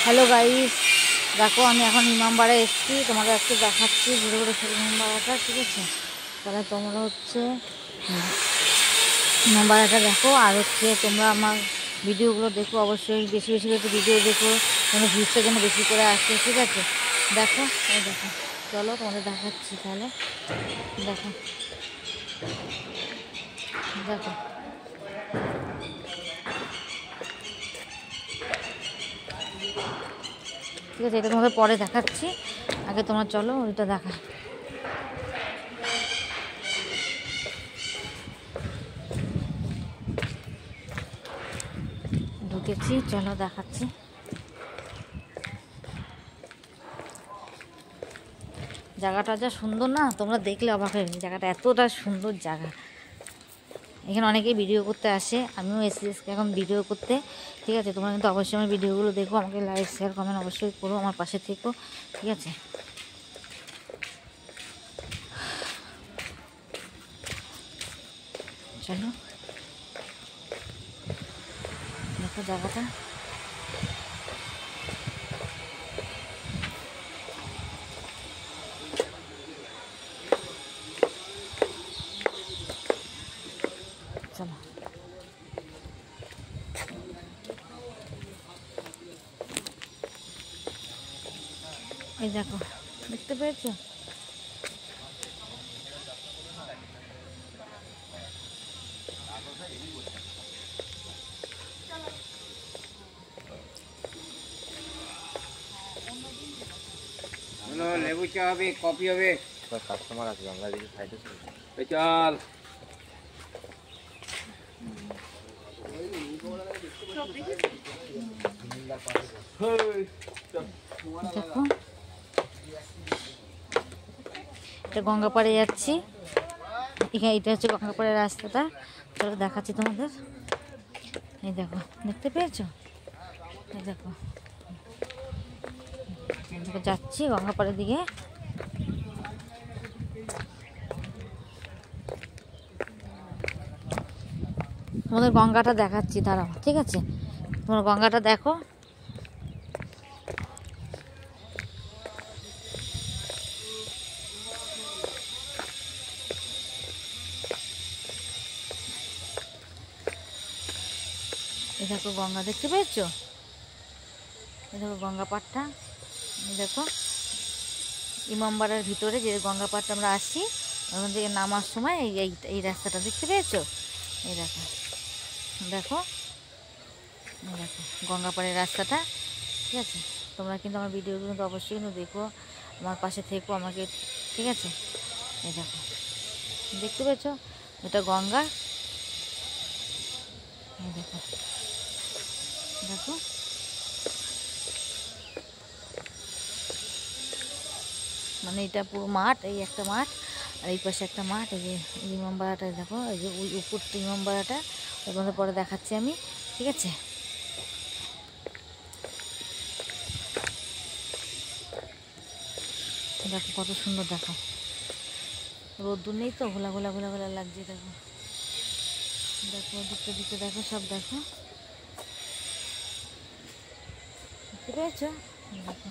Hello guys, দেখো আমি এখন ইমামবাড়া এসেছি, তোমাকে আজকে দেখাচ্ছি ঘুরে ঘুরে সেই ইমামবাড়াটা। ঠিক আছে, তাহলে তোমরা হচ্ছে ইমামবাড়াটা দেখো, আর হচ্ছে তোমরা আমার ভিডিওগুলো দেখো, অবশ্যই বেশি বেশি করে ভিডিও দেখো, যেন ভিউজটা যেন বেশি করে আসে। ঠিক আছে, দেখো এই দেখো, চলো তোমাদের দেখাচ্ছি তাহলে। দেখো দেখো ঠিক আছে, এটা তোমাদের পরে দেখাচ্ছি, আগে তোমরা চলো ওইটা দেখা। ঢুকেছি, চলো দেখাচ্ছি। জায়গাটা যা সুন্দর না, তোমরা দেখলে অবাক হয়ে যাবে, জায়গাটা এতটা সুন্দর জায়গা। এখানে অনেকেই ভিডিও করতে আসে, আমিও এসেছি এখন ভিডিও করতে। ঠিক আছে, তোমরা কিন্তু অবশ্যই আমার ভিডিওগুলো দেখো, আমাকে লাইক শেয়ার কমেন্ট অবশ্যই করো, আমার পাশে থেকো। ঠিক আছে, চলো দেখো জায়গাটা। চলো এই দেখো, দেখতে পেয়েছো? লেবু চা হবে, কফি হবে। কাস্টমার আছে, আমরা এদিকে সাইডে চল। দেখো এটা গঙ্গাপাড়ে যাচ্ছি, এখানে এটা হচ্ছে গঙ্গাপাড়ের রাস্তাটা। চলো দেখাচ্ছি তোমাদের। এই দেখো, দেখতে পেয়েছো? এই দেখো, যাচ্ছি গঙ্গাপাড়ের দিকে। তোমাদের গঙ্গাটা দেখাচ্ছি, দাঁড়াও। ঠিক আছে, তোমরা গঙ্গাটা দেখো। এই দেখো গঙ্গা, দেখতে পেয়েছো? এই দেখো গঙ্গা পাড়টা, দেখো ইমামবাড়ার ভিতরে যে গঙ্গা পাড়টা আমরা আসছি, ওখান থেকে নামার সময় এই এই রাস্তাটা দেখতে পেয়েছো? এই দেখো, দেখো এই দেখো গঙ্গাপাড়ের রাস্তাটা। ঠিক আছে, তোমরা কিন্তু আমার ভিডিওগুলো কিন্তু অবশ্যই কিন্তু দেখো, আমার পাশে থেকো আমাকে। ঠিক আছে, এই দেখো, দেখতে পেয়েছো? এটা গঙ্গা। এই দেখো, দেখো মানে এটা পুরো মাঠ, এই একটা মাঠ, আর এই পাশে একটা মাঠ। এই যে ইমামবাড়াটা দেখো, এই যে ওই উপর ইমামবাড়াটা, ওই মধ্যে পরে দেখাচ্ছি আমি। ঠিক আছে, দেখো কত সুন্দর, দেখো রোদ্দুর নেই তো, ঘোলা ঘোলা ঘোলা ঘোলা লাগছে। দেখো দেখো দিকটা দিকটা দেখো, সব দেখো, দেখতে পেয়েছো? দেখো